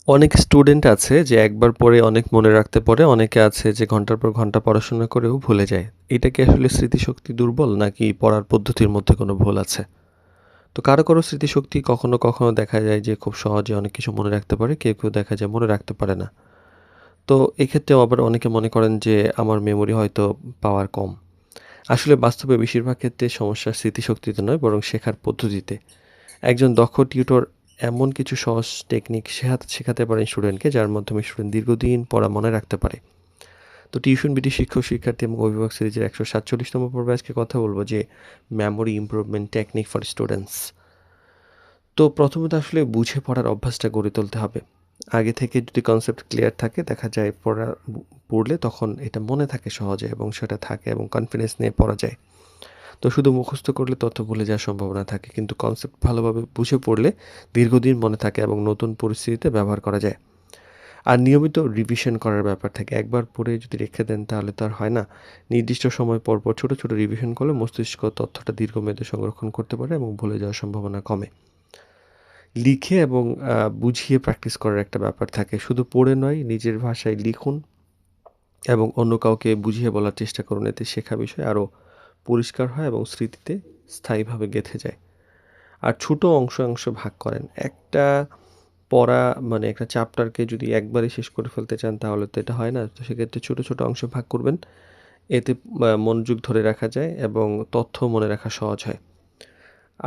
অনেক স্টুডেন্ট আছে যে একবার পড়ে অনেক মনে রাখতে পারে, অনেকে আছে যে ঘন্টার পর ঘন্টা পড়াশোনা করেও ভুলে যায়। এটা কি আসলে স্মৃতিশক্তি দুর্বল নাকি পড়ার পদ্ধতির মধ্যে কোনো ভুল আছে? তো কারো স্মৃতিশক্তি কখনো দেখা যায় যে খুব সহজে অনেক কিছু মনে রাখতে পারে, কেউ দেখা যায় মনে রাখতে পারে না। তো এক্ষেত্রেও আবার অনেকে মনে করেন যে আমার মেমোরি হয়তো পাওয়ার কম। আসলে বাস্তবে বেশিরভাগ ক্ষেত্রে সমস্যা স্মৃতিশক্তিতে নয় বরং শেখার পদ্ধতিতে। একজন দক্ষ টিউটর এমন কিছু সহজ টেকনিক শেখাতে পারেন স্টুডেন্টকে যার মাধ্যমে স্টুডেন্ট দীর্ঘদিন পড়া মনে রাখতে পারে। তো টিউশন বিডি শিক্ষক শিক্ষার্থী এবং অভিভাবক সিরিজের 147তম পর্বে আজকে কথা বলবো যে memory improvement technique for students. তো প্রথমত আসলে বুঝে পড়ার অভ্যাসটা গড়ে তুলতে হবে। আগে থেকে যদি কনসেপ্ট ক্লিয়ার থাকে দেখা যায় পড়লে তখন এটা মনে থাকে সহজে এবং সেটা থাকে এবং কনফিডেন্স নিয়ে পড়া যায়। তো শুধু মুখস্থ করলে তথ্য ভুলে যাওয়ার সম্ভাবনা থাকে, কিন্তু কনসেপ্ট ভালোভাবে বুঝে পড়লে দীর্ঘদিন মনে থাকে এবং নতুন পরিস্থিতিতে ব্যবহার করা যায়। আর নিয়মিত রিভিশন করার ব্যাপার থাকে। একবার পড়ে যদি রেখে দেন তাহলে তো আর হয় না। নির্দিষ্ট সময় পর পর ছোট রিভিশন করলে মস্তিষ্ক তথ্যটা দীর্ঘমেয়াদে সংরক্ষণ করতে পারে এবং ভুলে যাওয়ার সম্ভাবনা কমে। লিখে এবং বুঝিয়ে প্র্যাকটিস করার একটা ব্যাপার থাকে। শুধু পড়ে নয়, নিজের ভাষায় লিখুন এবং অন্য কাউকে বুঝিয়ে বলার চেষ্টা করুন। এতে শেখা বিষয় আরও পরিষ্কার হয় এবং স্মৃতিতে স্থায়ীভাবে গেঁথে যায়। আর ছোট অংশে ভাগ করেন। একটা পড়া মানে একটা চ্যাপ্টারকে যদি একবারে শেষ করে ফেলতে চান তাহলে তো এটা হয় না। তো সেক্ষেত্রে ছোট অংশে ভাগ করবেন। এতে মনোযোগ ধরে রাখা যায় এবং তথ্য মনে রাখা সহজ হয়।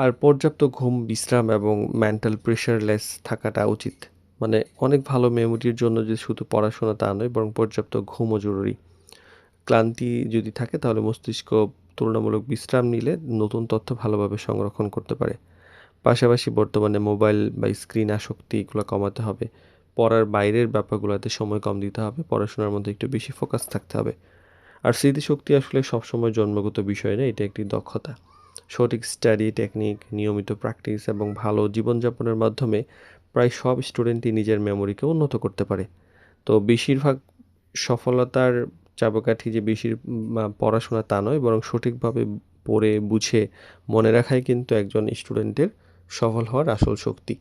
আর পর্যাপ্ত ঘুম, বিশ্রাম এবং মেন্টাল প্রেশারলেস থাকাটা উচিত। মানে অনেক ভালো মেমোরির জন্য যে শুধু পড়াশোনা তা নয়, বরং পর্যাপ্ত ঘুমও জরুরি। ক্লান্তি যদি থাকে তাহলে মস্তিষ্ক তুলনামূলক বিশ্রাম নিলে নতুন তথ্য ভালোভাবে সংরক্ষণ করতে পারে। পাশাপাশি বর্তমানে মোবাইল বা স্ক্রিন আসক্তি এগুলো কমাতে হবে। পড়ার বাইরের ব্যাপারগুলোতে সময় কম দিতে হবে। পড়াশোনার মধ্যে একটু বেশি ফোকাস থাকতে হবে। আর স্মৃতিশক্তি আসলে সবসময় জন্মগত বিষয় না, এটা একটি দক্ষতা। সঠিক স্টাডি টেকনিক, নিয়মিত প্র্যাকটিস এবং ভালো জীবনযাপনের মাধ্যমে প্রায় সব স্টুডেন্টই নিজের মেমোরিকে উন্নত করতে পারে। তো বেশিরভাগ সফলতার চাবিকাঠি যে পড়াশোনা তা নয়, বরং সঠিকভাবে পড়ে বুঝে মনে রাখাই কিন্তু একজন স্টুডেন্টের সফল হওয়ার আসল শক্তি।